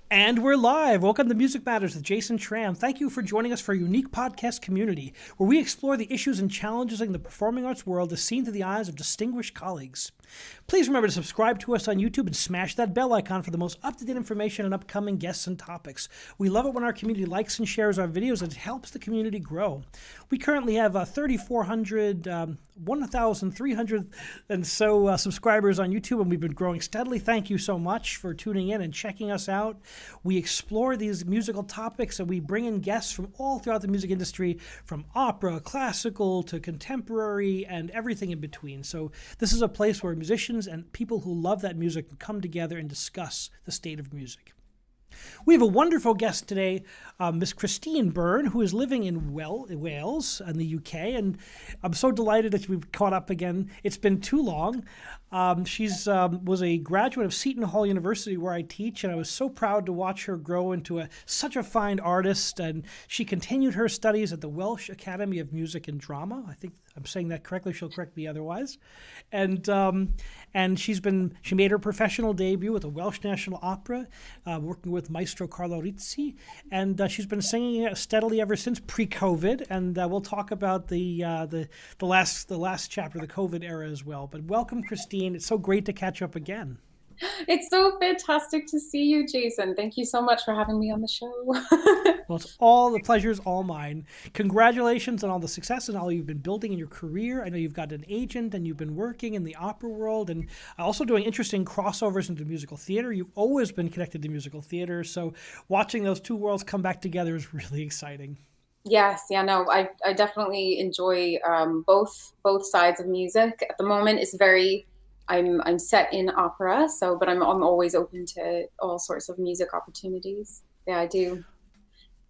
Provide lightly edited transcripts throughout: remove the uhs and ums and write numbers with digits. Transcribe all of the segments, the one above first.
And we're live. Welcome to Music Matters with Jason Tramm. Thank you for joining us for a unique podcast community where we explore the issues and challenges in the performing arts world as seen through the eyes of distinguished colleagues. Please remember to subscribe to us on YouTube and smash that bell icon for the most up-to-date information on upcoming guests and topics. We love it when our community likes and shares our videos. It helps the community grow. We currently have 3,400, 1,300 and so subscribers on YouTube, and we've been growing steadily. Thank you so much for tuning in and checking us out. We explore these musical topics and we bring in guests from all throughout the music industry, from opera, classical to contemporary, and everything in between. So this is a place where musicians and people who love that music can come together and discuss the state of music. We have a wonderful guest today, Miss Christine Byrne, who is living in Wales in the UK, and I'm so delighted that we've caught up again. It's been too long. She's was a graduate of Seton Hall University, where I teach, and I was so proud to watch her grow into such a fine artist. And she continued her studies at the Welsh Academy of Music and Drama. I think I'm saying that correctly. She'll correct me otherwise. And she made her professional debut with the Welsh National Opera, working with Maestro Carlo Rizzi, and she's been singing steadily ever since pre-COVID. And we'll talk about the last chapter, the COVID era as well. But welcome, Christine. It's so great to catch up again. It's so fantastic to see you, Jason. Thank you so much for having me on the show. Well, it's all the pleasure's all mine. Congratulations on all the success and all you've been building in your career. I know you've got an agent and you've been working in the opera world and also doing interesting crossovers into musical theater. You've always been connected to musical theater, so watching those two worlds come back together is really exciting. Yes, yeah, no, I definitely enjoy both sides of music. At the moment, I'm set in opera, but I'm always open to all sorts of music opportunities. Yeah, I do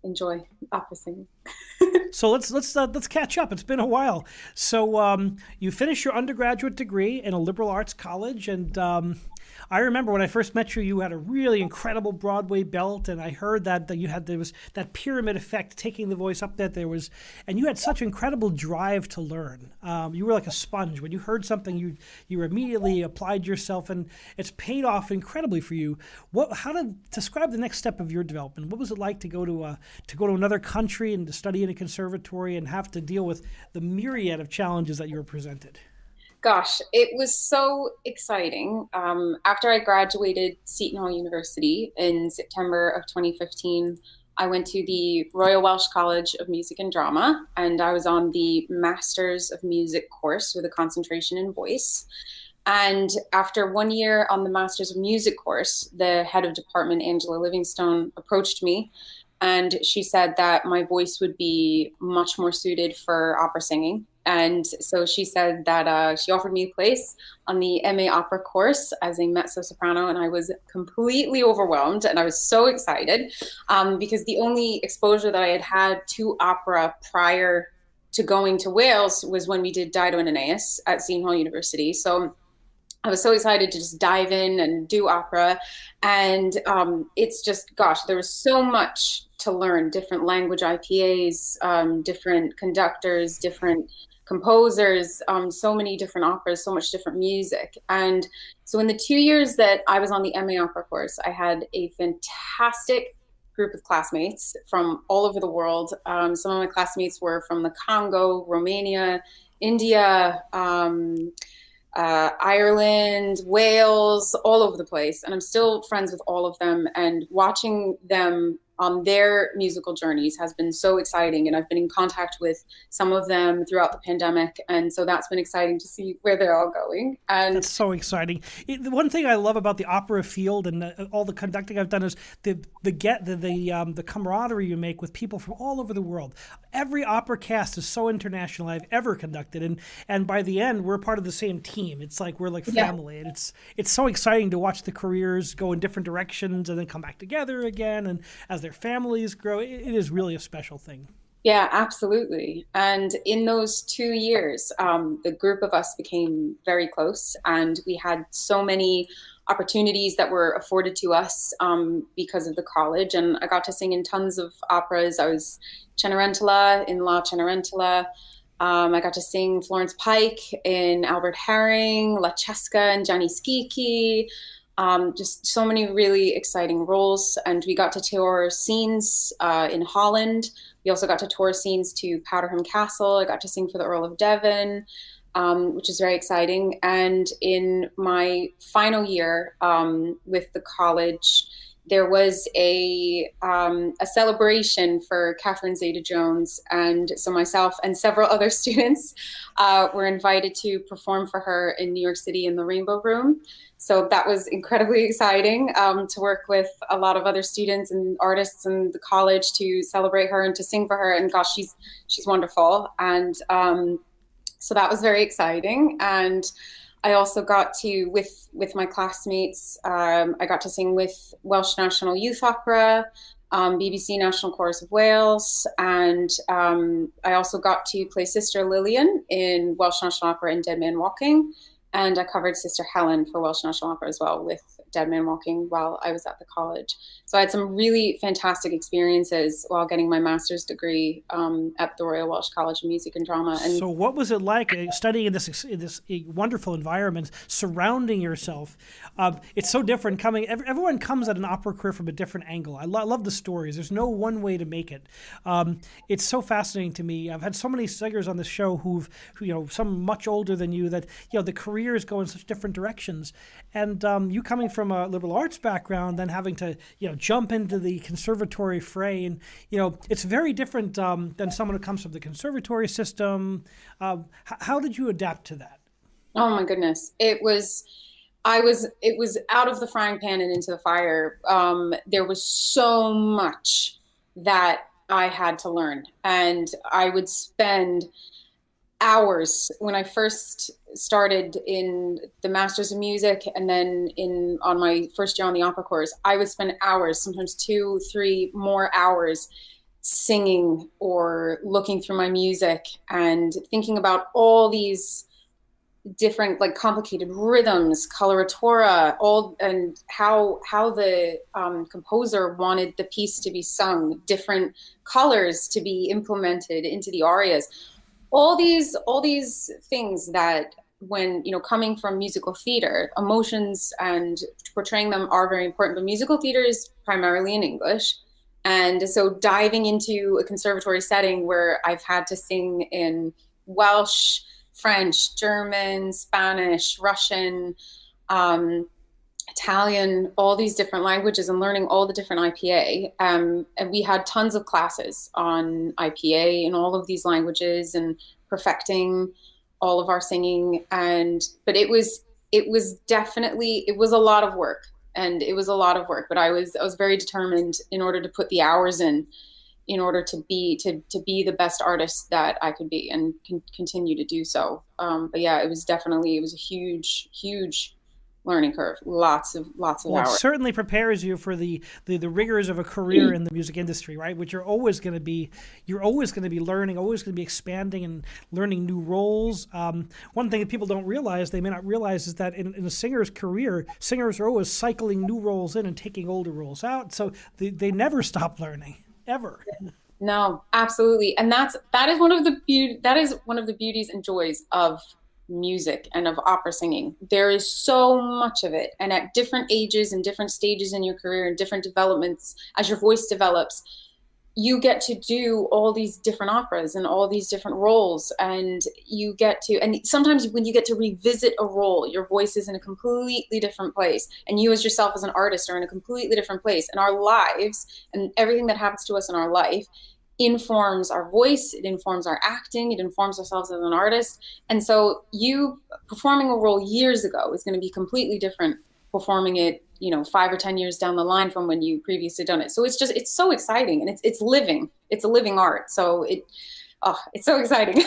enjoy opera singing. So let's catch up. It's been a while. So you finished your undergraduate degree in a liberal arts college, and I remember when I first met you, you had a really incredible Broadway belt, and I heard that there was that pyramid effect, taking the voice up and you had such incredible drive to learn. You were like a sponge. When you heard something, you immediately applied yourself, and it's paid off incredibly for you. How to describe the next step of your development? What was it like to go to another country and to study in a conservatory and have to deal with the myriad of challenges that you were presented? Gosh, it was so exciting. After I graduated Seton Hall University in September of 2015, I went to the Royal Welsh College of Music and Drama, and I was on the Masters of Music course with a concentration in voice. And after 1 year on the Masters of Music course, the head of department, Angela Livingstone, approached me and she said that my voice would be much more suited for opera singing. And so she said that she offered me a place on the MA opera course as a mezzo-soprano, and I was completely overwhelmed and I was so excited because the only exposure that I had had to opera prior to going to Wales was when we did Dido and Aeneas at Seton Hall University. So I was so excited to just dive in and do opera. And it's just, gosh, there was so much to learn, different language IPAs, different conductors, different composers, so many different operas, so much different music. And so in the 2 years that I was on the MA opera course, I had a fantastic group of classmates from all over the world. Some of my classmates were from the Congo, Romania, India, Ireland, Wales, all over the place. And I'm still friends with all of them. And watching them on their musical journeys has been so exciting. And I've been in contact with some of them throughout the pandemic. And so that's been exciting to see where they're all going. And That's so exciting. The one thing I love about the opera field and all the conducting I've done is the camaraderie you make with people from all over the world. Every opera cast is so international I've ever conducted, and by the end we're part of the same team. It's like we're like family, and it's so exciting to watch the careers go in different directions and then come back together again. And as their families grow, it is really a special thing. yeah, absolutely. And in those 2 years, the group of us became very close, and we had so many opportunities that were afforded to us because of the college. And I got to sing in tons of operas. I was Cenerentola in La Cenerentola. I got to sing Florence Pike in Albert Herring, La Cesca and Gianni Schicchi. Just so many really exciting roles. And we got to tour scenes in Holland. We also got to tour scenes to Powderham Castle. I got to sing for the Earl of Devon, which is very exciting. And in my final year with the college, there was a celebration for Catherine Zeta-Jones, and so myself and several other students were invited to perform for her in New York City in the Rainbow Room. So that was incredibly exciting to work with a lot of other students and artists in the college to celebrate her and to sing for her. And gosh, she's wonderful. And so that was very exciting. And I also got to, with my classmates, I got to sing with Welsh National Youth Opera, BBC National Chorus of Wales, and I also got to play Sister Lillian in Welsh National Opera in Dead Man Walking, and I covered Sister Helen for Welsh National Opera as well with Dead Man Walking while I was at the college. So I had some really fantastic experiences while getting my master's degree at the Royal Welsh College of Music and Drama. And so what was it like studying in this wonderful environment, surrounding yourself? It's so different. Everyone comes at an opera career from a different angle. I love the stories. There's no one way to make it. It's so fascinating to me. I've had so many singers on this show who some much older than you, that the careers go in such different directions. And you coming from a liberal arts background, then having to jump into the conservatory fray, and it's very different than someone who comes from the conservatory system. How did you adapt to that? Oh my goodness, it was out of the frying pan and into the fire. There was so much that I had to learn, and I would spend hours when I first started in the Masters of Music, and then on my first year on the opera course, I would spend hours, sometimes 2-3 more hours, singing or looking through my music and thinking about all these different, like, complicated rhythms, coloratura, and how the composer wanted the piece to be sung, different colors to be implemented into the arias. All these things that, when coming from musical theater, emotions and portraying them are very important, but musical theater is primarily in English. And so diving into a conservatory setting where I've had to sing in Welsh, French, German, Spanish, Russian, Italian, all these different languages, and learning all the different IPA. And we had tons of classes on IPA in all of these languages and perfecting all of our singing. But it was definitely, it was a lot of work, but I was very determined in order to put the hours in order to be the best artist that I could be, and continue to do so. But yeah, it was a huge learning curve. Lots of hours. It certainly prepares you for the rigors of a career in the music industry, right? Which you're always going to be learning, always going to be expanding and learning new roles. One thing that people they may not realize, is that in a singer's career, singers are always cycling new roles in and taking older roles out. So they never stop learning, ever. No, absolutely. And that is one of the beauties and joys of music and of opera singing. There is so much of it, and at different ages and different stages in your career and different developments, as your voice develops, you get to do all these different operas and all these different roles, and sometimes when you get to revisit a role, your voice is in a completely different place, and you as yourself as an artist are in a completely different place. And our lives and everything that happens to us in our life informs our voice, it informs our acting, it informs ourselves as an artist. And so you performing a role years ago is going to be completely different performing it 5 or 10 years down the line from when you previously done it. So it's so exciting, and it's living. It's a living art. So it's so exciting.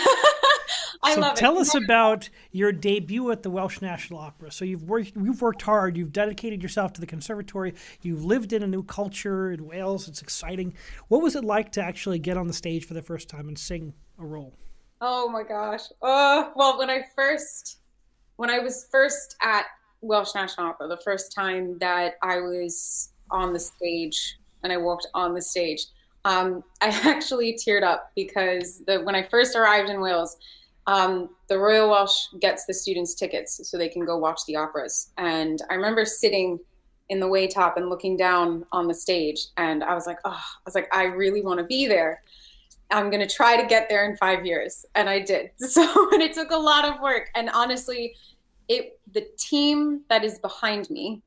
I love it. Tell us about your debut at the Welsh National Opera. So you've worked hard, you've dedicated yourself to the conservatory, you've lived in a new culture in Wales. It's exciting. What was it like to actually get on the stage for the first time and sing a role? Oh my gosh. Well, when I was first at Welsh National Opera, the first time that I was on the stage and I walked on the stage, I actually teared up because when I first arrived in Wales, The Royal Welsh gets the students tickets so they can go watch the operas. And I remember sitting in the way top and looking down on the stage, and I was like, oh, I was like, I really want to be there. I'm going to try to get there in 5 years. And I did. So, and it took a lot of work. And honestly, the team that is behind me,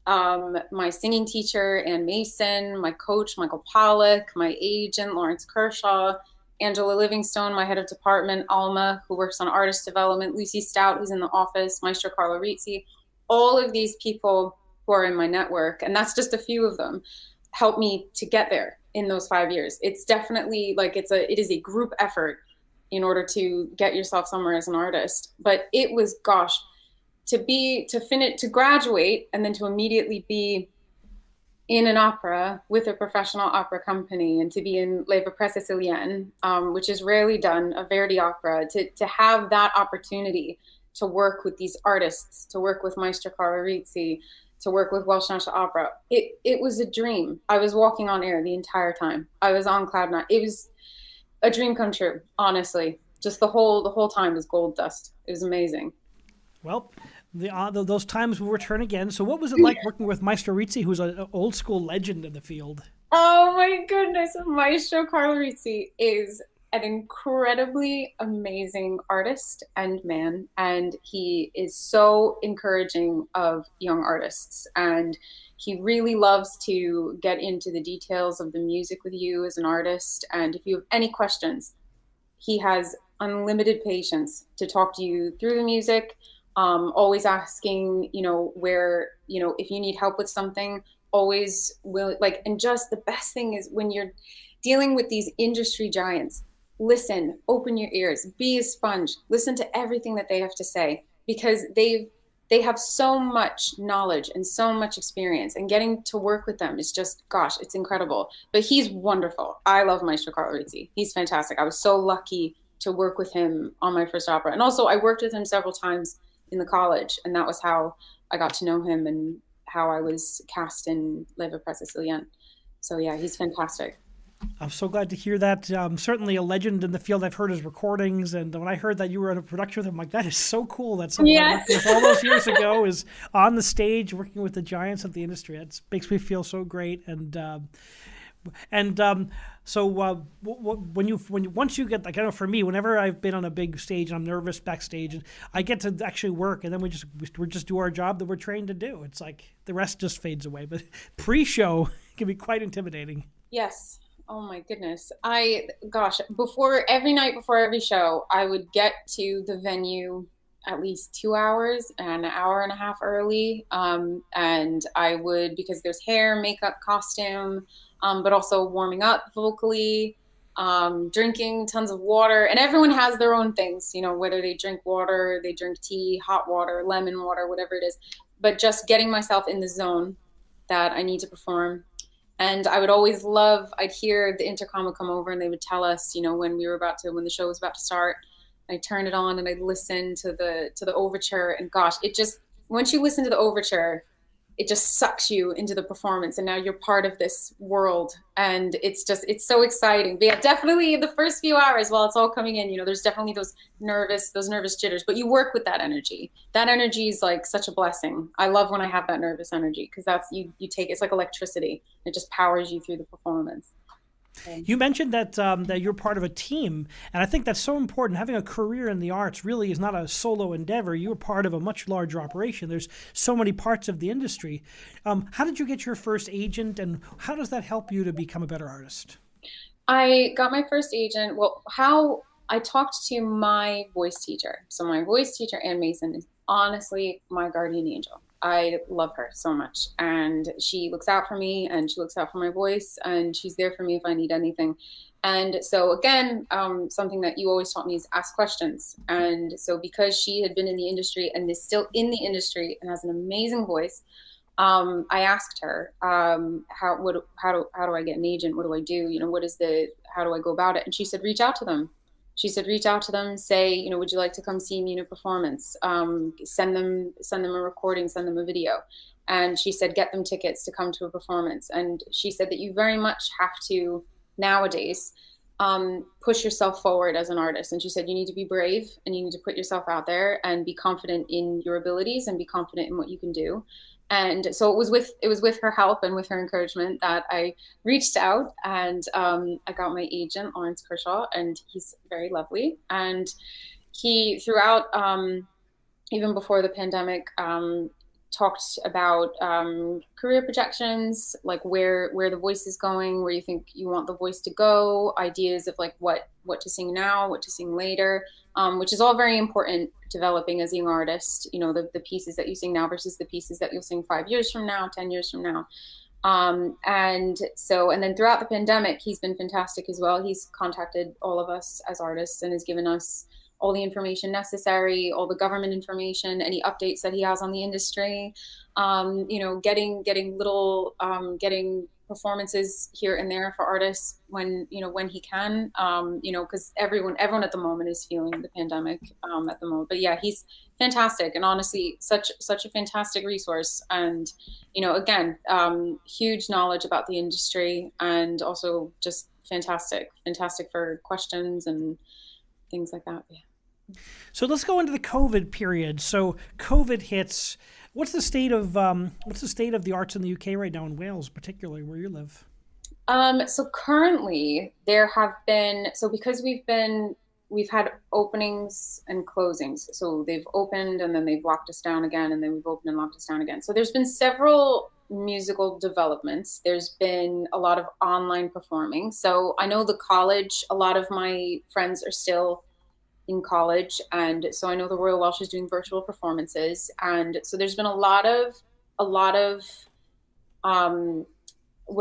my singing teacher, Ann Mason, my coach, Michael Pollack, my agent, Lawrence Kershaw, Angela Livingstone, my head of department, Alma, who works on artist development, Lucy Stout, who's in the office, Maestro Carlo Rizzi, all of these people who are in my network, and that's just a few of them, helped me to get there in those 5 years. It's definitely like it is a group effort in order to get yourself somewhere as an artist. But it was, gosh, to graduate and then to immediately be in an opera with a professional opera company and to be in Leva Presa Sicilienne, which is rarely done, a Verdi opera, to have that opportunity to work with these artists, to work with Maestro Carlo Rizzi, to work with Welsh National Opera. It was a dream. I was walking on air the entire time. I was on cloud nine. It was a dream come true, honestly. Just the whole time was gold dust. It was amazing. Well, those times will return again. So what was it like working with Maestro Rizzi, who's an old school legend in the field? Oh my goodness. Maestro Carlo Rizzi is an incredibly amazing artist and man. And he is so encouraging of young artists. And he really loves to get into the details of the music with you as an artist. And if you have any questions, he has unlimited patience to talk to you through the music. Always asking, where, if you need help with something, always will, like, and just the best thing is when you're dealing with these industry giants, listen, open your ears, be a sponge, listen to everything that they have to say, because they have so much knowledge and so much experience, and getting to work with them is just, gosh, it's incredible. But he's wonderful. I love Maestro Carlo Rizzi. He's fantastic. I was so lucky to work with him on my first opera. And also I worked with him several times in the college, and that was how I got to know him and how I was cast in Leva Presa Sicilienne. So yeah, he's fantastic. I'm so glad to hear that. Certainly a legend in the field. I've heard his recordings, and when I heard that you were in a production with him, I'm like, that is so cool that someone I worked with all those years ago is on the stage working with the giants of the industry. It makes me feel so great. So once you get, like, I know for me, whenever I've been on a big stage and I'm nervous backstage, and I get to actually work, and then we just do our job that we're trained to do. It's like the rest just fades away. But pre-show can be quite intimidating. Yes. Oh my goodness. Every night before every show, I would get to the venue at least 2 hours and an hour and a half early. And I would, because there's hair, makeup, costume, but also warming up vocally, drinking tons of water. And everyone has their own things, whether they drink water, they drink tea, hot water, lemon water, whatever it is. But just getting myself in the zone that I need to perform. And I would always I'd hear the intercom would come over and they would tell us, when the show was about to start. I'd turn it on and I'd listen to the overture, and gosh, once you listen to the overture, it just sucks you into the performance, and now you're part of this world, and it's so exciting. But yeah, definitely the first few hours while it's all coming in, there's definitely those nervous jitters, but you work with that energy. That energy is like such a blessing. I love when I have that nervous energy, because that's, you take, it's like electricity. It just powers you through the performance. You mentioned that you're part of a team, and I think that's so important. Having a career in the arts really is not a solo endeavor. You're part of a much larger operation. There's so many parts of the industry. How did you get your first agent, and how does that help you to become a better artist? I got my first agent. Well, how I talked to my voice teacher. So my voice teacher, Ann Mason, is honestly my guardian angel. I love her so much, and she looks out for me, and she looks out for my voice, and she's there for me if I need anything. And so again, something that you always taught me is ask questions. And so because she had been in the industry and is still in the industry and has an amazing voice, I asked her, how do I get an agent? What do I do? How do I go about it? And she said, reach out to them. She said, reach out to them, say, would you like to come see me in a performance? Send them a recording, send them a video. And she said, get them tickets to come to a performance. And she said that you very much have to, nowadays, push yourself forward as an artist. And she said, you need to be brave and you need to put yourself out there and be confident in your abilities and be confident in what you can do. And so it was with her help and with her encouragement that I reached out, and I got my agent, Lawrence Kershaw, and he's very lovely. And he, throughout, even before the pandemic, talked about career projections, like where the voice is going, where you think you want the voice to go, ideas of like what to sing now, what to sing later, which is all very important developing as a young artist. You know, the pieces that you sing now versus the pieces that you'll sing 5 years from now, 10 years from now. And then throughout the pandemic, he's been fantastic as well. He's contacted all of us as artists and has given us all the information necessary, all the government information, any updates that he has on the industry, getting performances here and there for artists when he can, because everyone at the moment is feeling the pandemic at the moment. But yeah, he's fantastic, and honestly, such a fantastic resource. And again, huge knowledge about the industry, and also just fantastic for questions and things like that. Yeah. So let's go into the COVID period. So COVID hits. What's the state of the arts in the UK right now, in Wales, particularly where you live? So currently there have been, because we've had openings and closings. So they've opened and then they've locked us down again, and then we've opened and locked us down again. So there's been several musical developments. There's been a lot of online performing. So I know the college, a lot of my friends are still in college, and so I know the Royal Welsh is doing virtual performances, and so there's been a lot of what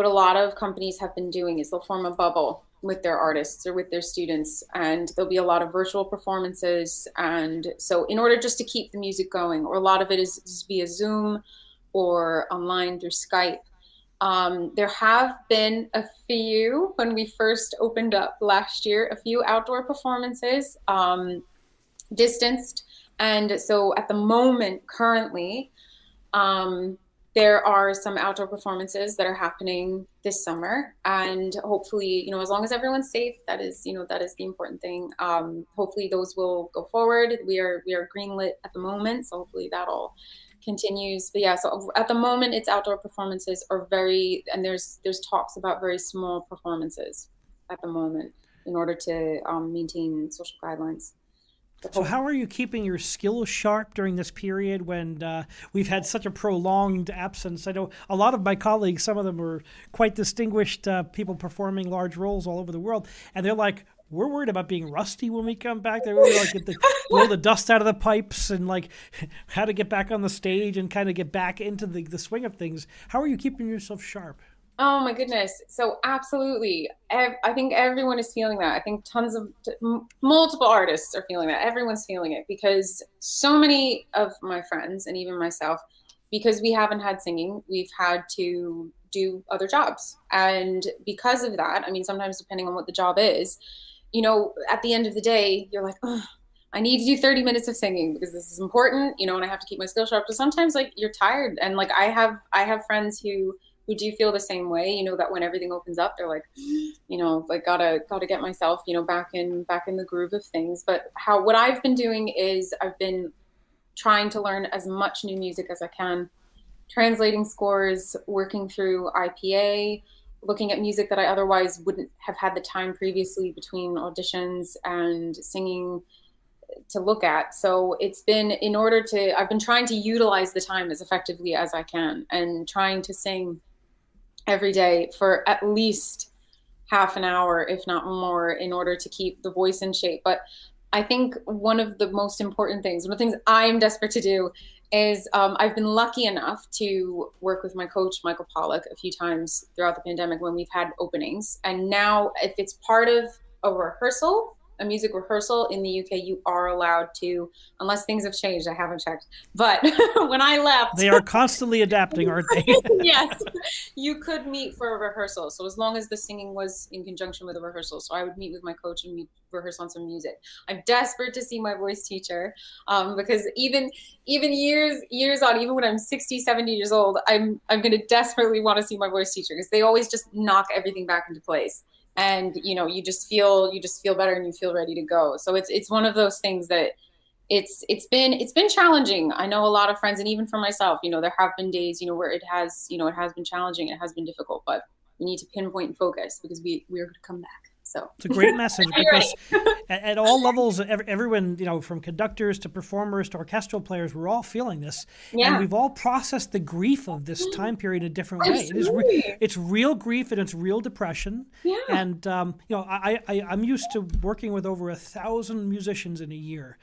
a lot of companies have been doing is they'll form a bubble with their artists or with their students, and there'll be a lot of virtual performances. And so in order just to keep the music going, or a lot of it is via Zoom or online through Skype. There have been a few, when we first opened up last year, a few outdoor performances, distanced. And so at the moment, currently, there are some outdoor performances that are happening this summer. And hopefully, as long as everyone's safe, that is the important thing. Hopefully those will go forward. We are greenlit at the moment, so hopefully that'll continues. But yeah, so at the moment it's outdoor performances and there's talks about very small performances at the moment in order to maintain social guidelines. So how are you keeping your skills sharp during this period when we've had such a prolonged absence? I know a lot of my colleagues, some of them are quite distinguished people performing large roles all over the world, and they're like, we're worried about being rusty when we come back. They're really like blow the dust out of the pipes, and like how to get back on the stage and kind of get back into the swing of things. How are you keeping yourself sharp? Oh my goodness. So absolutely. I think everyone is feeling that. I think multiple artists are feeling that. Everyone's feeling it, because so many of my friends and even myself, because we haven't had singing, we've had to do other jobs. And because of that, I mean, sometimes depending on what the job is, at the end of the day, you're like, oh, I need to do 30 minutes of singing because this is important, and I have to keep my skills sharp. But sometimes like you're tired, and like I have friends who do feel the same way, that when everything opens up, they're like, like gotta get myself, back in the groove of things. But what I've been doing is I've been trying to learn as much new music as I can, translating scores, working through IPA, looking at music that I otherwise wouldn't have had the time previously between auditions and singing to look at. So it's been I've been trying to utilize the time as effectively as I can, and trying to sing every day for at least half an hour, if not more, in order to keep the voice in shape. But I think one of the most important things, one of the things I'm desperate to do is I've been lucky enough to work with my coach, Michael Pollock, a few times throughout the pandemic when we've had openings. And now if it's part of a music rehearsal in the UK, you are allowed to, unless things have changed. I haven't checked. But when I left... They are constantly adapting, aren't they? Yes. You could meet for a rehearsal. So as long as the singing was in conjunction with a rehearsal. So I would meet with my coach and rehearse on some music. I'm desperate to see my voice teacher because even years on, even when I'm 60, 70 years old, I'm going to desperately want to see my voice teacher because they always just knock everything back into place. and you just feel better and you feel ready to go. So it's one of those things that it's been challenging. I know a lot of friends, and even for myself, there have been days, where it has been challenging, it has been difficult, but we need to pinpoint and focus because we're going to come back. So it's a great message because at all levels, everyone, from conductors to performers to orchestral players, we're all feeling this. Yeah. And we've all processed the grief of this time period in a different way. It's real grief and it's real depression. Yeah. And, I'm used to working with over 1,000 musicians in a year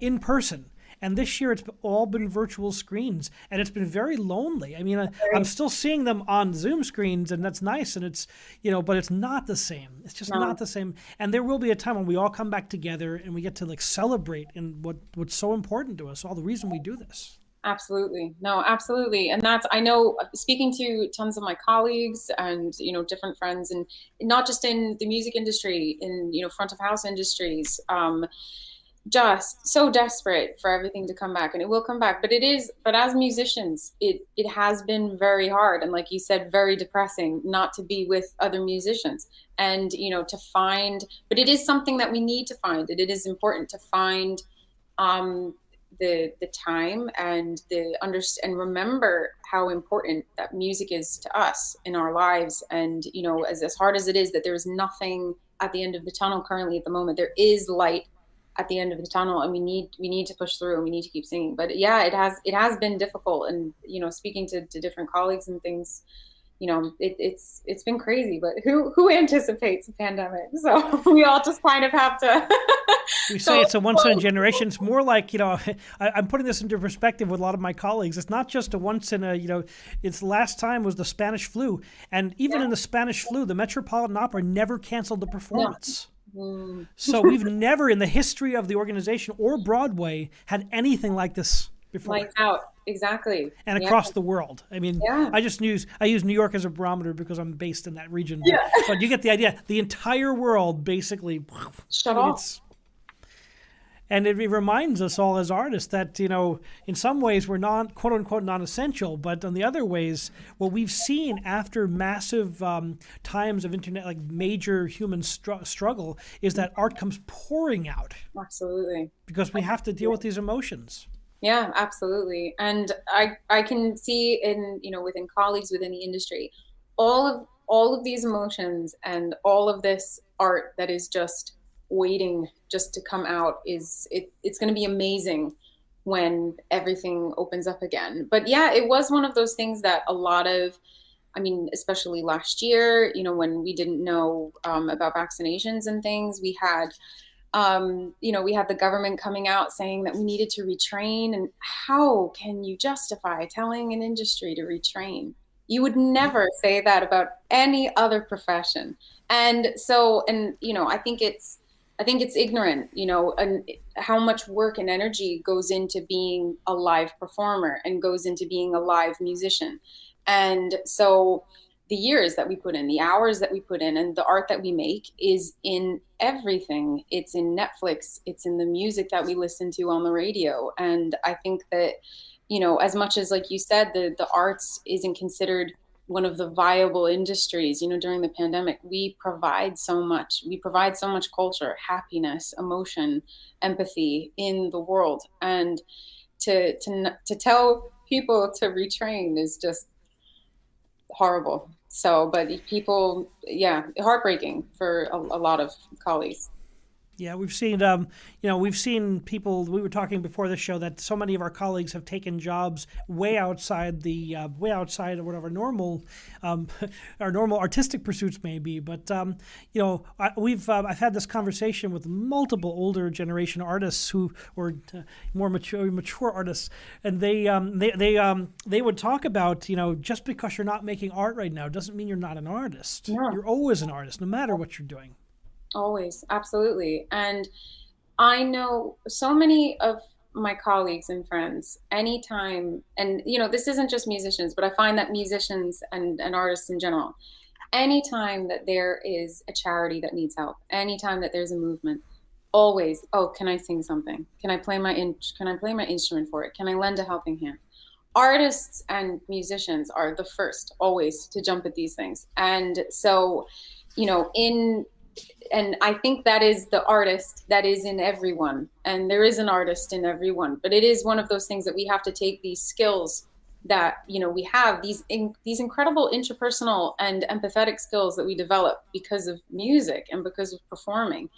in person. And this year, it's all been virtual screens, and it's been very lonely. I mean, I'm still seeing them on Zoom screens, and that's nice, and it's, but it's not the same. It's just not the same. And there will be a time when we all come back together, and we get to celebrate in what's so important to us, all the reason we do this. Absolutely. No, absolutely. And I know, speaking to tons of my colleagues and, different friends, and not just in the music industry, in, front of house industries, just so desperate for everything to come back, and it will come back. But as musicians, it has been very hard, and like you said, very depressing not to be with other musicians, and to find. But it is something that we need to find. It is important to find the time and and remember how important that music is to us in our lives. And as hard as it is, that there is nothing at the end of the tunnel currently at the moment, there is light at the end of the tunnel, and we need to push through, and we need to keep singing. But yeah, it has been difficult, and speaking to different colleagues and things, it's been crazy. But who anticipates a pandemic? So we all just kind of have to. We say it's a once in a generation. It's more like, I'm putting this into perspective with a lot of my colleagues. It's not just a once in a, it's last time was the Spanish flu, and even in the Spanish flu, the Metropolitan Opera never canceled the performance. No. So we've never in the history of the organization or Broadway had anything like this before. Lights out, exactly. And across the world. I mean, I use New York as a barometer because I'm based in that region. But you get the idea. The entire world basically shut off. And it reminds us all as artists that, in some ways we're not, quote unquote, non-essential, but on the other ways, what we've seen after massive times of internet, like major human struggle, is that art comes pouring out. Absolutely. Because we have to deal with these emotions. Yeah, absolutely. And I can see within colleagues within the industry, all of these emotions and all of this art that is just waiting just to come out it's going to be amazing when everything opens up again. But yeah, it was one of those things that a lot of, especially last year, when we didn't know about vaccinations and things, we had the government coming out saying that we needed to retrain. And how can you justify telling an industry to retrain? You would never say that about any other profession. And so, I think it's ignorant, and how much work and energy goes into being a live performer and goes into being a live musician. And so the years that we put in, the hours that we put in, and the art that we make is in everything. It's in Netflix. It's in the music that we listen to on the radio. And I think that, as much as, like you said, the arts isn't considered one of the viable industries, during the pandemic, we provide so much. We provide so much culture, happiness, emotion, empathy in the world. And to tell people to retrain is just horrible. So, but people, heartbreaking for a lot of colleagues. Yeah, we've seen, we've seen people. We were talking before the show that so many of our colleagues have taken jobs way outside of what our normal artistic pursuits may be. But I've had this conversation with multiple older generation artists or more mature artists, and they would talk about, just because you're not making art right now doesn't mean you're not an artist. No. You're always an artist, no matter what you're doing. Always. Absolutely. And I know so many of my colleagues and friends, anytime, and this isn't just musicians, but I find that musicians and artists in general, anytime that there is a charity that needs help, anytime that there's a movement, always, can I sing something? Can I play my instrument for it? Can I lend a helping hand? Artists and musicians are the first always to jump at these things. And so in and I think that is the artist that is in everyone. And there is an artist in everyone. But it is one of those things that we have to take these skills that, we have these incredible interpersonal and empathetic skills that we develop because of music and because of performing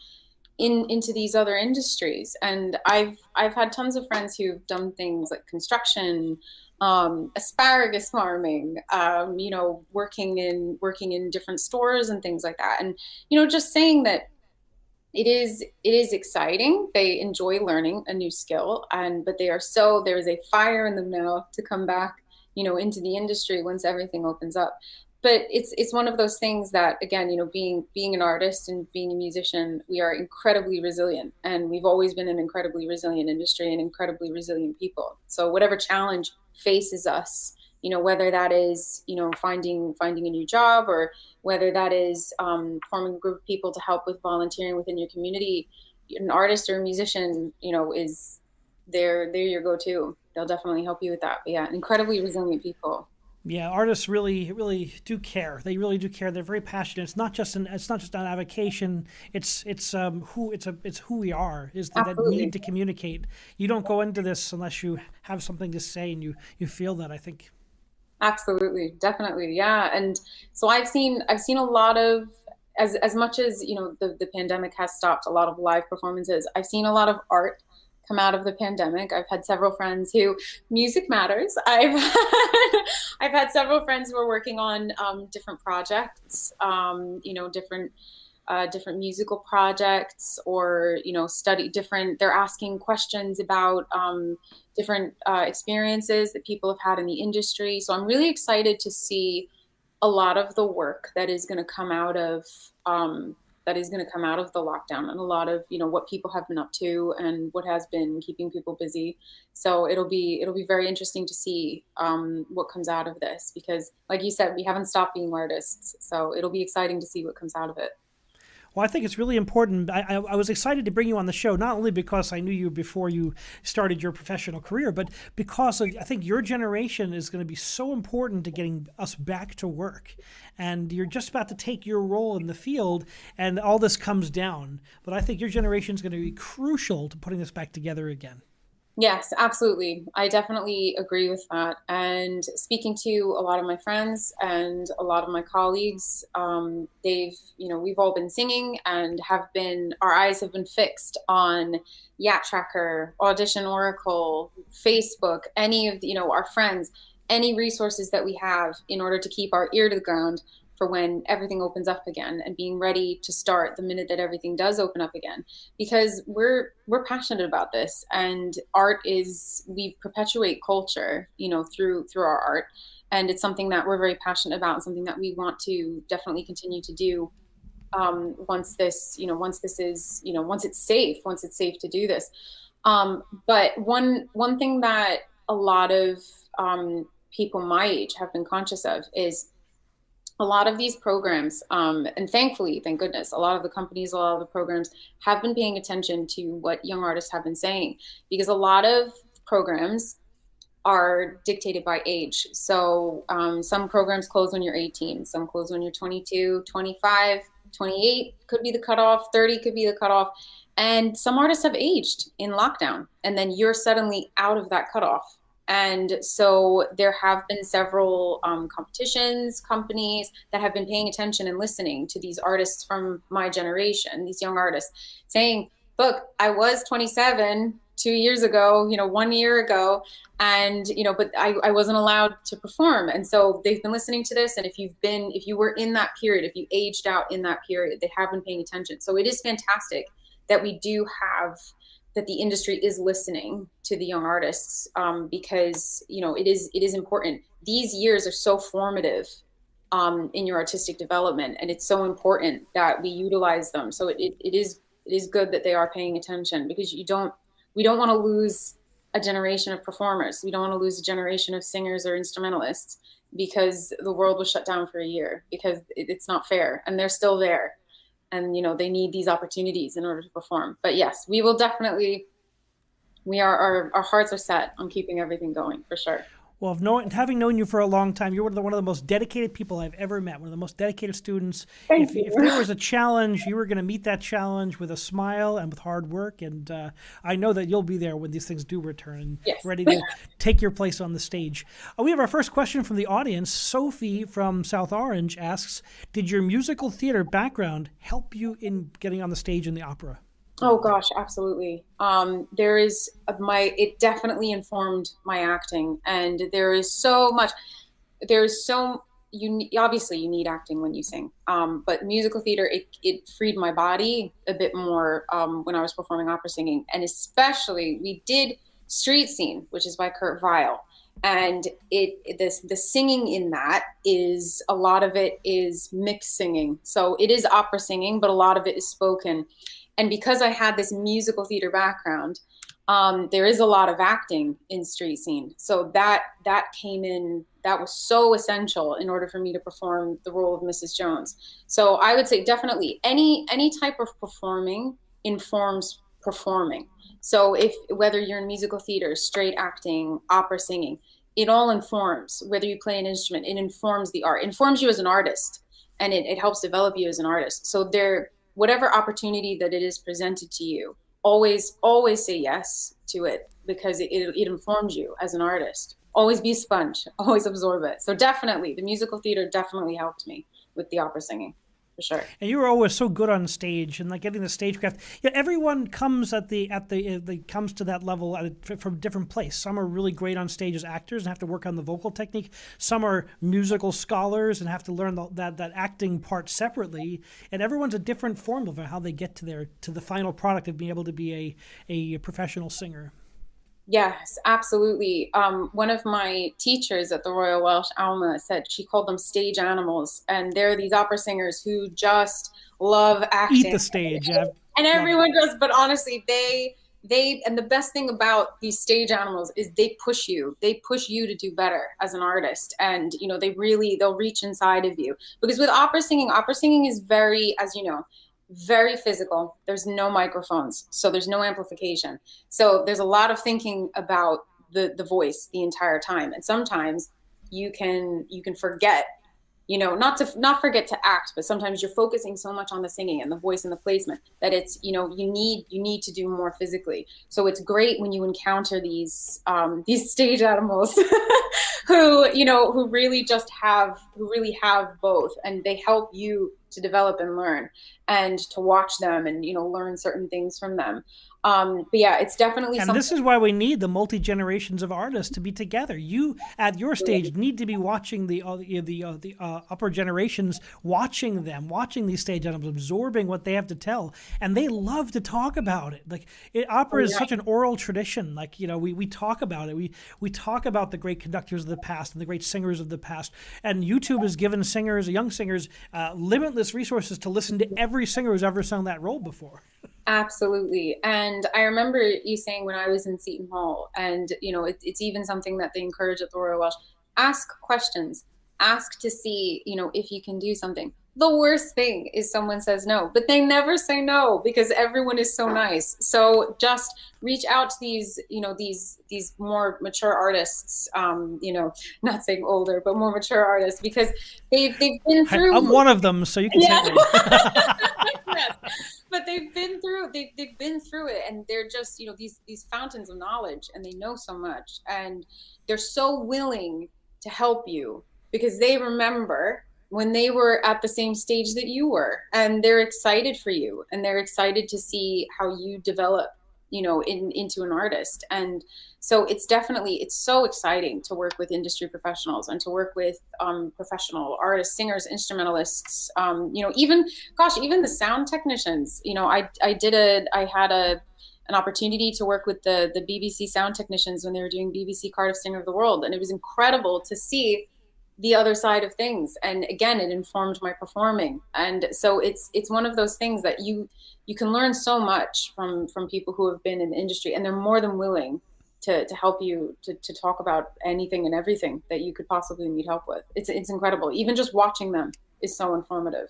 into these other industries. And I've had tons of friends who've done things like construction, asparagus farming, working in different stores and things like that. And just saying that it is exciting. They enjoy learning a new skill, but there is a fire in them now to come back, into the industry once everything opens up. But it's one of those things that, again, being an artist and being a musician, we are incredibly resilient, and we've always been an incredibly resilient industry and incredibly resilient people. So whatever challenge faces us, whether that is, finding a new job, or whether that is forming a group of people to help with volunteering within your community, an artist or a musician, is they're your go-to. They'll definitely help you with that. But yeah, incredibly resilient people. Yeah, artists really do care. They really do care. They're very passionate. It's not just an avocation. It's who we are. Is that need Absolutely. to communicate. You don't go into this unless you have something to say and you feel that. I think. Absolutely, definitely, yeah. And so I've seen a lot of, as much as the pandemic has stopped a lot of live performances. I've seen a lot of art come out of the pandemic. I've had several friends who music matters. I've had several friends who are working on different projects, different musical projects, or study different. They're asking questions about different experiences that people have had in the industry. So I'm really excited to see a lot of the work that is going to come out of the lockdown, and a lot of what people have been up to and what has been keeping people busy. So it'll be very interesting to see what comes out of this, because, like you said, we haven't stopped being artists. So it'll be exciting to see what comes out of it. Well, I think it's really important. I was excited to bring you on the show, not only because I knew you before you started your professional career, but because I think your generation is going to be so important to getting us back to work. And you're just about to take your role in the field, and all this comes down. But I think your generation is going to be crucial to putting this back together again. Yes, absolutely. I definitely agree with that. And speaking to a lot of my friends and a lot of my colleagues, we've all been singing and our eyes have been fixed on Yacht Tracker, Audition Oracle, Facebook, any of our friends, any resources that we have in order to keep our ear to the ground for when everything opens up again, and being ready to start the minute that everything does open up again, because we're passionate about this. And we perpetuate culture through our art, and it's something that we're very passionate about, and something that we want to definitely continue to do once it's safe to do this. But one thing that a lot of people my age have been conscious of is a lot of these programs, and thankfully, thank goodness, a lot of the companies, a lot of the programs have been paying attention to what young artists have been saying, because a lot of programs are dictated by age. So some programs close when you're 18, some close when you're 22, 25, 28 could be the cutoff, 30 could be the cutoff. And some artists have aged in lockdown, and then you're suddenly out of that cutoff. And so there have been several competitions, companies that have been paying attention and listening to these artists from my generation, these young artists, saying, look, I was 27 2 years ago, 1 year ago, and, but I wasn't allowed to perform. And so they've been listening to this. And if you were in that period, if you aged out in that period, they have been paying attention. So it is fantastic that that the industry is listening to the young artists, because it is important. These years are so formative in your artistic development, and it's so important that we utilize them. So it is good that they are paying attention, because we don't want to lose a generation of performers. We don't want to lose a generation of singers or instrumentalists because the world was shut down for a year, because it's not fair, and they're still there. And they need these opportunities in order to perform. But yes, our hearts are set on keeping everything going, for sure. Well, having known you for a long time, you're one of the most dedicated people I've ever met, one of the most dedicated students. Thank you. If there was a challenge, you were going to meet that challenge with a smile and with hard work. And I know that you'll be there when these things do return and Yes. ready to take your place on the stage. We have our first question from the audience. Sophie from South Orange asks, did your musical theater background help you in getting on the stage in the opera? Oh gosh, absolutely. It definitely informed my acting, and obviously you need acting when you sing. But musical theater, it freed my body a bit more, when I was performing opera singing. And especially we did Street Scene, which is by Kurt Weill. And the singing in that is, a lot of it is mixed singing. So it is opera singing, but a lot of it is spoken. And because I had this musical theater background, there is a lot of acting in Street Scene. So that came in, that was so essential in order for me to perform the role of Mrs. Jones. So I would say definitely any type of performing informs performing. So whether you're in musical theater, straight acting, opera singing, it all informs. Whether you play an instrument, it informs the art, it informs you as an artist, and it helps develop you as an artist. So whatever opportunity that it is presented to you, always say yes to it, because it informs you as an artist. Always be a sponge, always absorb it. So definitely, the musical theater definitely helped me with the opera singing, for sure. And you were always so good on stage and like getting the stagecraft. Yeah, everyone comes comes to that level from a different place. Some are really great on stage as actors and have to work on the vocal technique. Some are musical scholars and have to learn that acting part separately. And everyone's a different form of how they get to the final product of being able to be a professional singer. Yes, absolutely. One of my teachers at the Royal Welsh Alma said she called them stage animals, and they're these opera singers who just love acting. Eat the stage. And everyone does, but honestly, and the best thing about these stage animals is they push you to do better as an artist. And, they'll reach inside of you, because with opera singing is very, as you know, very physical. There's no microphones, so there's no amplification. So there's a lot of thinking about the voice the entire time. And sometimes you can forget, not forget to act, but sometimes you're focusing so much on the singing and the voice and the placement that it's, you need to do more physically. So it's great when you encounter these stage animals who really have both, and they help you to develop and learn, and to watch them and learn certain things from them. But yeah, it's definitely and something. This is why we need the multi-generations of artists to be together. You at your stage need to be watching the upper generations, watching these stage animals, absorbing what they have to tell, and they love to talk about it. Like opera is such an oral tradition. Like we talk about it. We talk about the great conductors of the past and the great singers of the past. And YouTube has given young singers, limitless resources to listen to every singer who's ever sung that role before. Absolutely. And I remember you saying when I was in Seton Hall, and it's even something that they encourage at the Royal Welsh, ask questions, ask to see if you can do something. The worst thing is someone says no, but they never say no, because everyone is so nice. So just reach out to these more mature artists, not saying older, but more mature artists, because they've been through. I'm one of them, so you can say that. Yes. But they've been through it, and they're just these fountains of knowledge, and they know so much, and they're so willing to help you, because they remember when they were at the same stage that you were, and they're excited for you, and they're excited to see how you develop into an artist. And so it's so exciting to work with industry professionals and to work with professional artists, singers, instrumentalists, even the sound technicians. I had an opportunity to work with the BBC sound technicians when they were doing BBC Cardiff Singer of the World, and it was incredible to see the other side of things. And again, it informed my performing. And so it's one of those things that you can learn so much from people who have been in the industry, and they're more than willing to help you to talk about anything and everything that you could possibly need help with. It's incredible. Even just watching them is so informative.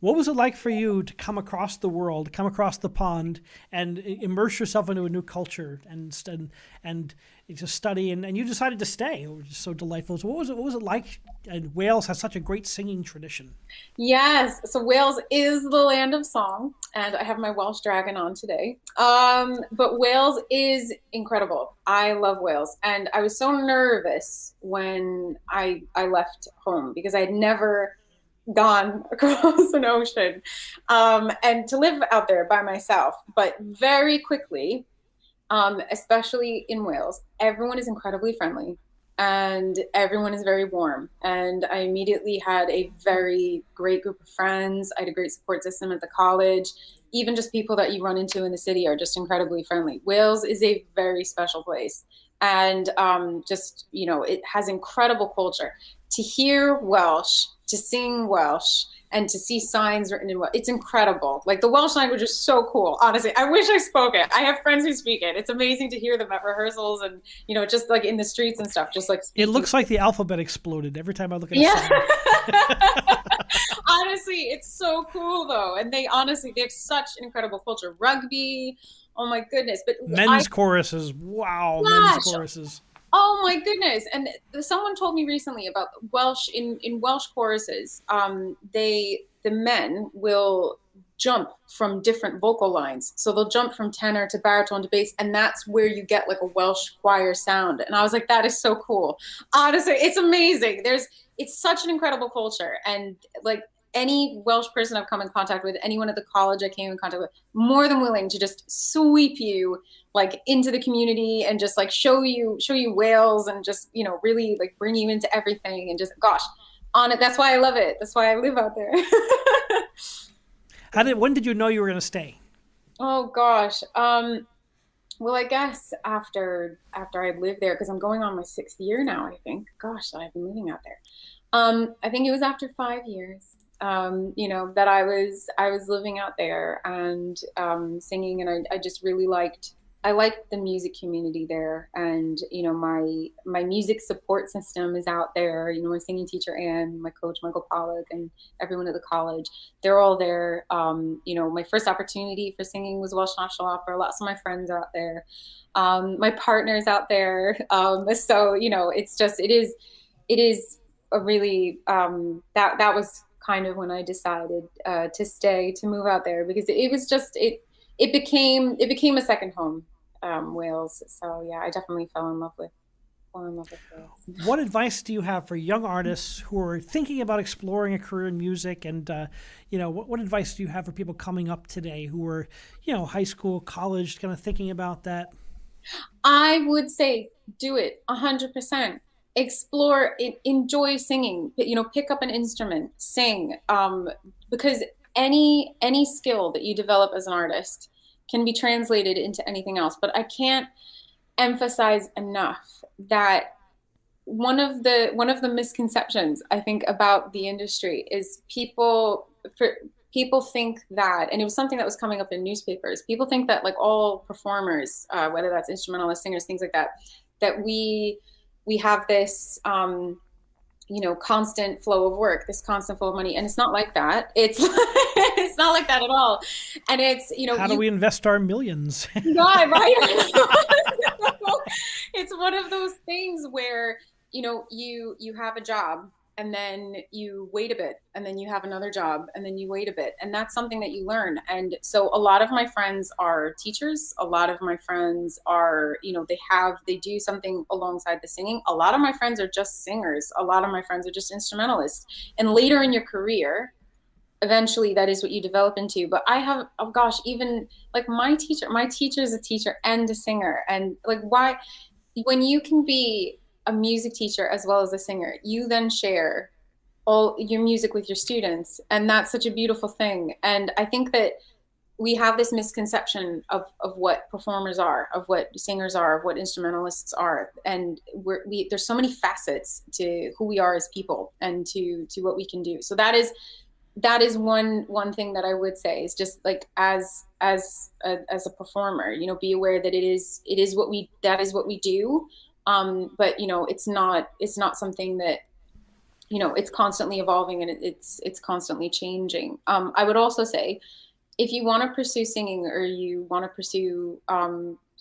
What was it like for you to come across the world, come across the pond, and immerse yourself into a new culture and to study? And you decided to stay. It was just so delightful. So what was it like? And Wales has such a great singing tradition. Yes, so Wales is the land of song, and I have my Welsh dragon on today. But Wales is incredible. I love Wales, and I was so nervous when I left home because I had never gone across an ocean, and to live out there by myself. But very quickly, especially in Wales, everyone is incredibly friendly and everyone is very warm. And I immediately had a very great group of friends. I had a great support system at the college. Even just people that you run into in the city are just incredibly friendly. Wales is a very special place. And just, it has incredible culture. To hear Welsh, to sing Welsh, and to see signs written in Welsh, it's incredible. Like the Welsh language is so cool. Honestly, I wish I spoke it. I have friends who speak it. It's amazing to hear them at rehearsals and just like in the streets and stuff. Just like it looks like the alphabet exploded every time I look at a sign. Honestly, it's so cool though, and they have such an incredible culture. Rugby, oh my goodness! But men's choruses, wow, men's choruses. Oh my goodness. And someone told me recently about Welsh in Welsh choruses, the men will jump from different vocal lines. So they'll jump from tenor to baritone to bass, and that's where you get like a Welsh choir sound. And I was like, that is so cool. Honestly, it's amazing. It's such an incredible culture. And like any Welsh person I've come in contact with, anyone at the college I came in contact with, more than willing to just sweep you like into the community and just like show you Wales and just, really like bring you into everything and just, gosh, on it. That's why I love it. That's why I live out there. When did you know you were going to stay? Oh gosh. Well, I guess after I lived there, because I'm going on my 6th year now, I think. Gosh, I've been living out there. I think it was after 5 years. That I was living out there and singing, and I just really liked the music community there, and my music support system is out there. My singing teacher Anne, my coach Michael Pollock, and everyone at the college, they're all there. My first opportunity for singing was Welsh National Opera. Lots of my friends are out there. My partner's out there. So it is a really that was kind of when I decided to stay, to move out there, because it was just it became a second home, Wales. So yeah, I definitely fell in love with Wales. What advice do you have for young artists who are thinking about exploring a career in music? And what advice do you have for people coming up today who are high school, college, kind of thinking about that? I would say do it 100%. Explore it, enjoy singing, pick up an instrument, sing, because any skill that you develop as an artist can be translated into anything else. But I can't emphasize enough that one of the misconceptions I think about the industry is people think that, and it was something that was coming up in newspapers, people think that like all performers, whether that's instrumentalists, singers, things like that, that we have this, constant flow of work, this constant flow of money. And it's not like that. It's it's not like that at all. And it's, how do we invest our millions? God, right? It's one of those things where, you have a job, and then you wait a bit, and then you have another job, and then you wait a bit. And that's something that you learn. And so a lot of my friends are teachers. A lot of my friends are, they do something alongside the singing. A lot of my friends are just singers. A lot of my friends are just instrumentalists. And later in your career, eventually that is what you develop into. But I have, oh gosh, even like my teacher is a teacher and a singer. And like, why, when you can be a music teacher as well as a singer, you then share all your music with your students, and that's such a beautiful thing. And I think that we have this misconception of what performers are, of what singers are, of what instrumentalists are, and there's so many facets to who we are as people and to what we can do. So that is one thing that I would say is just like as a performer, be aware that that is what we do. But it's not something that it's constantly evolving, and it's constantly changing. I would also say, if you want to pursue singing, or you want to pursue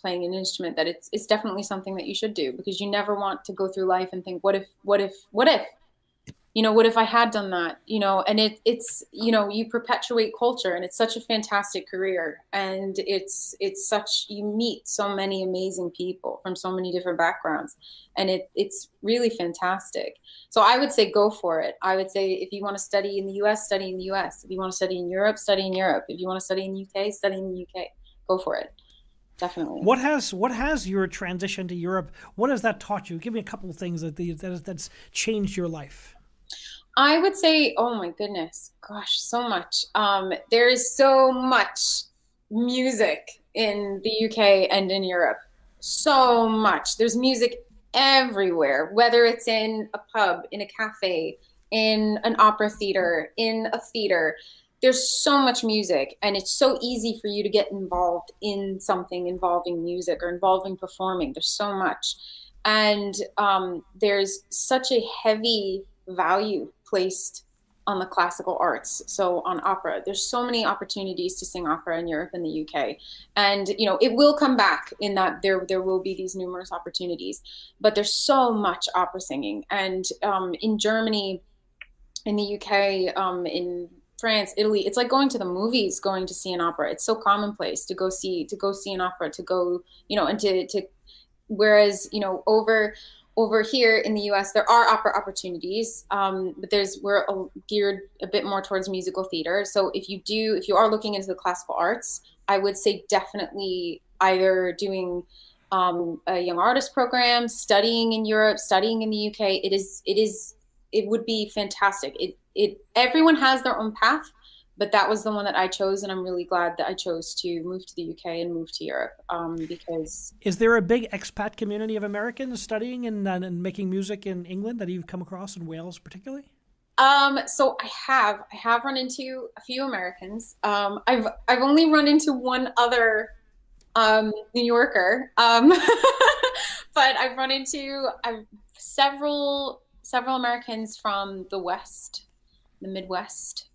playing an instrument, that it's definitely something that you should do, because you never want to go through life and think, what if, what if I had done that? And it's you perpetuate culture, and it's such a fantastic career, and it's such, you meet so many amazing people from so many different backgrounds, and it's really fantastic. So I would say go for it. I would say, if you want to study in the US, study in the US. If you want to study in Europe, study in Europe. If you want to study in the UK, study in the UK. Go for it. Definitely. What has your transition to Europe? What has that taught you? Give me a couple of things that's changed your life. I would say, oh my goodness, gosh, so much. There is so much music in the UK and in Europe. So much. There's music everywhere, whether it's in a pub, in a cafe, in an opera theater, in a theater. There's so much music, and it's so easy for you to get involved in something involving music or involving performing. There's so much. And there's such a heavy value placed on the classical arts. So on opera, there's so many opportunities to sing opera in Europe and the UK. And, it will come back, in that there will be these numerous opportunities, but there's so much opera singing. And in Germany, in the UK, in France, Italy, it's like going to the movies, going to see an opera. It's so commonplace to go see an opera, to go, and to whereas, over here in the US, there are opera opportunities, but we're geared a bit more towards musical theater. So if you are looking into the classical arts, I would say definitely either doing a young artist program, studying in Europe, studying in the UK. It would be fantastic. Everyone has their own path, but that was the one that I chose, and I'm really glad that I chose to move to the UK and move to Europe, because... Is there a big expat community of Americans studying and making music in England that you've come across, in Wales particularly? So I have run into a few Americans. I've only run into one other New Yorker, but I've several Americans from the West, the Midwest.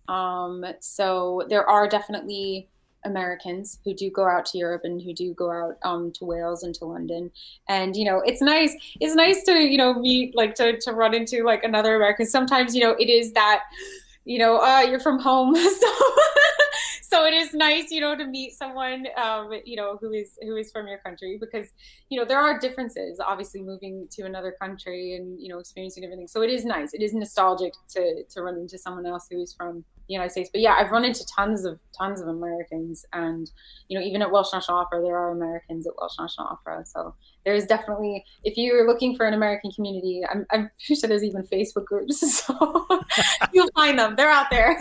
So there are definitely Americans who do go out to Europe, and who do go out to Wales and to London. And it's nice. It's nice to meet, like, to run into like another American. Sometimes it is that you're from home, so it is nice to meet someone who is from your country, because there are differences, obviously, moving to another country and experiencing different things. So it is nice. It is nostalgic to run into someone else who is from the United States. But yeah, I've run into tons of Americans, and even at Welsh National Opera, there are Americans at Welsh National Opera. So there is definitely, if you're looking for an American community, I'm pretty sure there's even Facebook groups, so you'll find them. They're out there.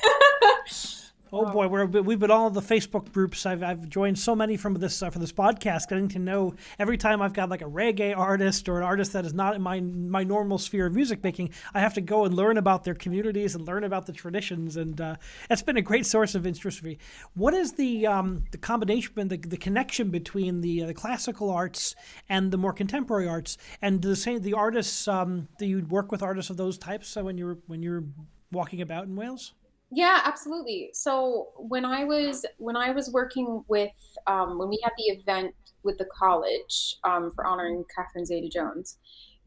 Oh boy, we've been all the Facebook groups. I've joined so many from this for this podcast, getting to know every time I've got like a reggae artist or an artist that is not in my normal sphere of music making. I have to go and learn about their communities and learn about the traditions, and it's been a great source of interest for me. What is the combination, the connection between the classical arts and the more contemporary arts, and the artists? Do you work with artists of those types when you're walking about in Wales? Yeah, absolutely. So when I was working with when we had the event with the college for honoring Catherine Zeta-Jones,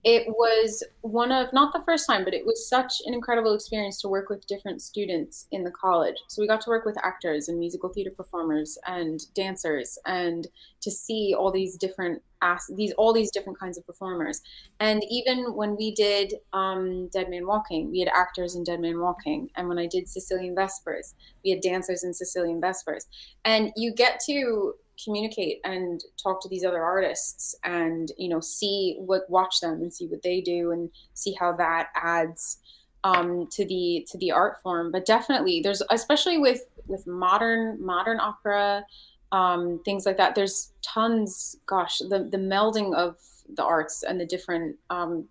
it was one of, not the first time, but it was such an incredible experience to work with different students in the college. So we got to work with actors and musical theater performers and dancers, and to see all these different different kinds of performers. And even when we did Dead Man Walking, we had actors in Dead Man Walking. And when I did Sicilian Vespers, we had dancers in Sicilian Vespers. And you get to communicate and talk to these other artists, and watch them and see what they do, and see how that adds to the art form. But definitely there's, especially with modern opera, things like that, there's tons. Gosh, the melding of the arts and the different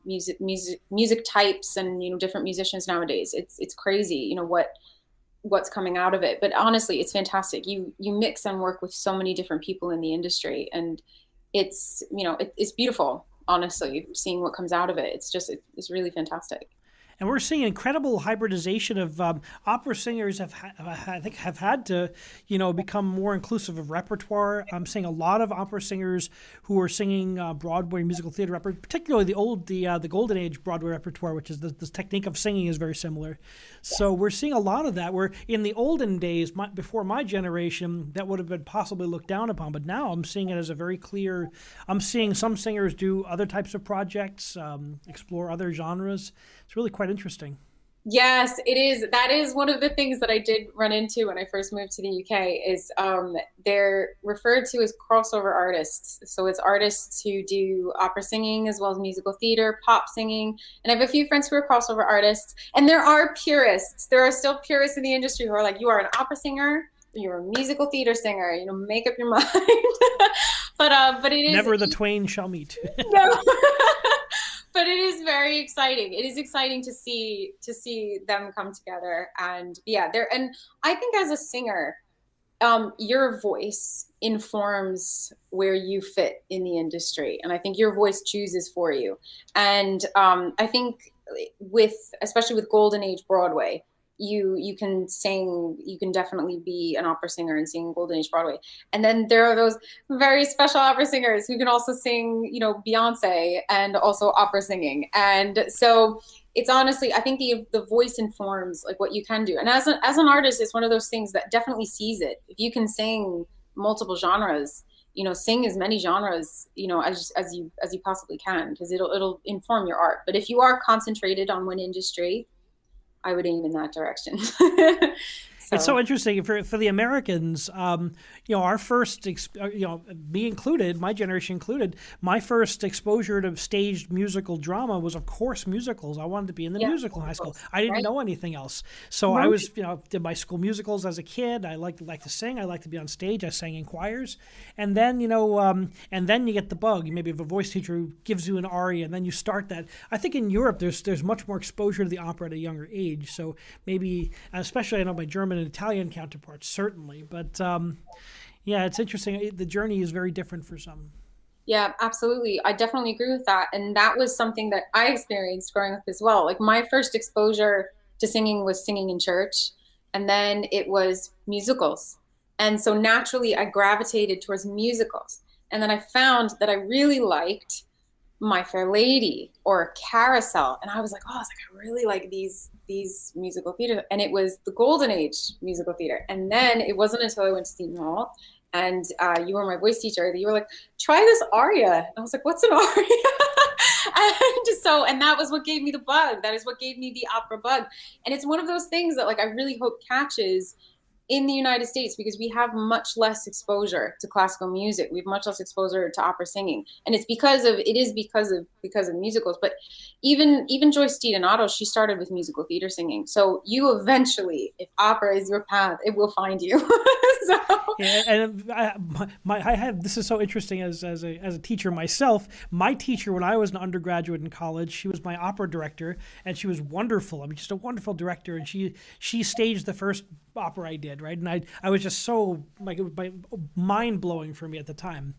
music types, and different musicians nowadays, it's crazy what's coming out of it. But honestly, it's fantastic. You mix and work with so many different people in the industry, and it's beautiful, honestly, seeing what comes out of it. It's really fantastic. And we're seeing incredible hybridization of opera singers I think have had to, become more inclusive of repertoire. I'm seeing a lot of opera singers who are singing Broadway musical theater repertoire, particularly the Golden Age Broadway repertoire, which is the technique of singing is very similar. So we're seeing a lot of that. Where in the olden days, before my generation, that would have been possibly looked down upon. But now I'm seeing it as a very clear. I'm seeing some singers do other types of projects, explore other genres. It's really quite interesting. Yes, it is. That is one of the things that I did run into when I first moved to the UK is they're referred to as crossover artists. So it's artists who do opera singing as well as musical theater, pop singing. And I have a few friends who are crossover artists. And there are purists. There are still purists in the industry who are like, you are an opera singer, you're a musical theater singer, make up your mind. But it is never the twain shall meet. No. But it is very exciting. It is exciting to see them come together, and and I think as a singer, your voice informs where you fit in the industry, and I think your voice chooses for you. And I think especially with Golden Age Broadway, you can sing, you can definitely be an opera singer and sing Golden Age Broadway. And then there are those very special opera singers who can also sing, Beyonce and also opera singing. And so it's honestly, I think the voice informs like what you can do. And as an artist, it's one of those things that definitely sees it. If you can sing multiple genres, sing as many genres, as you possibly can, because it'll inform your art. But if you are concentrated on one industry, I would aim in that direction. It's so interesting for the Americans. Our first, me included, my generation included, my first exposure to staged musical drama was, of course, musicals. I wanted to be in the musical in high school. I didn't know anything else. So I was, did my school musicals as a kid. I liked to sing. I liked to be on stage. I sang in choirs. And then, and then you get the bug. You maybe have a voice teacher who gives you an aria, and then you start that. I think in Europe, there's much more exposure to the opera at a younger age. So maybe, especially I know my German and Italian counterparts, certainly. But it's interesting. The journey is very different for some. Yeah, absolutely. I definitely agree with that. And that was something that I experienced growing up as well. Like my first exposure to singing was singing in church, and then it was musicals. And so naturally I gravitated towards musicals. And then I found that I really liked My Fair Lady or Carousel. And I was like, I really like these musical theater. And it was the Golden Age musical theater. And then it wasn't until I went to Seton Hall and you were my voice teacher that you were like, try this aria. And I was like, what's an aria? and that was what gave me the bug. That is what gave me the opera bug. And it's one of those things that I really hope catches in the United States, because we have much less exposure to classical music. We have much less exposure to opera singing. And it's because of musicals. But even Joyce Didonato, she started with musical theater singing. So you eventually, if opera is your path, it will find you. I have this is so interesting as a teacher myself. My teacher when I was an undergraduate in college, she was my opera director, and she was wonderful. I mean, just a wonderful director, and she staged the first opera I did, right? And I was just so it was mind blowing for me at the time.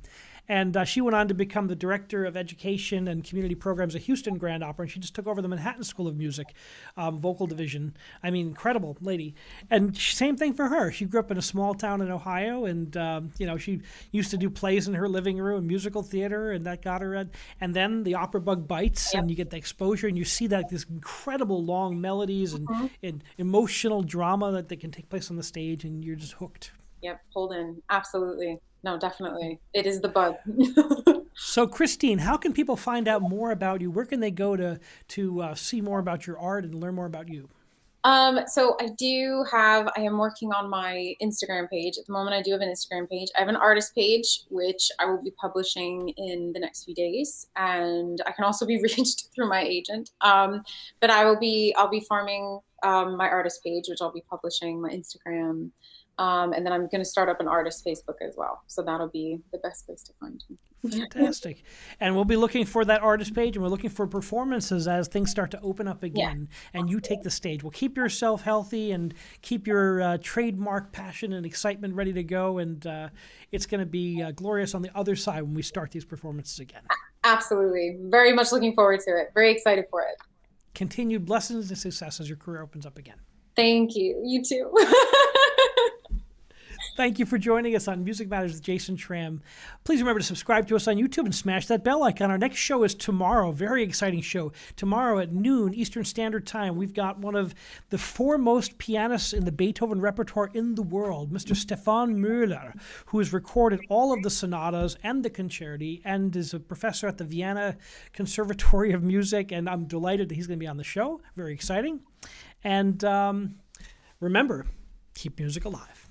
And she went on to become the director of education and community programs at Houston Grand Opera, and she just took over the Manhattan School of Music, vocal division. I mean, incredible lady. And same thing for her. She grew up in a small town in Ohio, and she used to do plays in her living room and musical theater, and that got her. And then the opera bug bites, and you get the exposure, and you see this incredible long melodies and emotional drama that can take place on the stage, and you're just hooked. Yep, pulled in. Absolutely. No, definitely. It is the bug. So, Christine, how can people find out more about you? Where can they go to see more about your art and learn more about you? So I am working on my Instagram page. At the moment, I do have an Instagram page. I have an artist page, which I will be publishing in the next few days. And I can also be reached through my agent. But I'll be farming my artist page, which I'll be publishing my Instagram. And then I'm going to start up an artist Facebook as well. So that'll be the best place to find me. Fantastic. And we'll be looking for that artist page, and we're looking for performances as things start to open up again and you take the stage. Well, keep yourself healthy and keep your trademark passion and excitement ready to go. And it's going to be glorious on the other side when we start these performances again. Absolutely. Very much looking forward to it. Very excited for it. continued blessings and success as your career opens up again. Thank you. You too. Thank you for joining us on Music Matters with Jason Tramm. Please remember to subscribe to us on YouTube and smash that bell icon. Our next show is tomorrow. Very exciting show. Tomorrow at noon Eastern Standard Time, we've got one of the foremost pianists in the Beethoven repertoire in the world, Mr. Stefan Müller, who has recorded all of the sonatas and the concerti and is a professor at the Vienna Conservatory of Music. And I'm delighted that he's going to be on the show. Very exciting. And remember, keep music alive.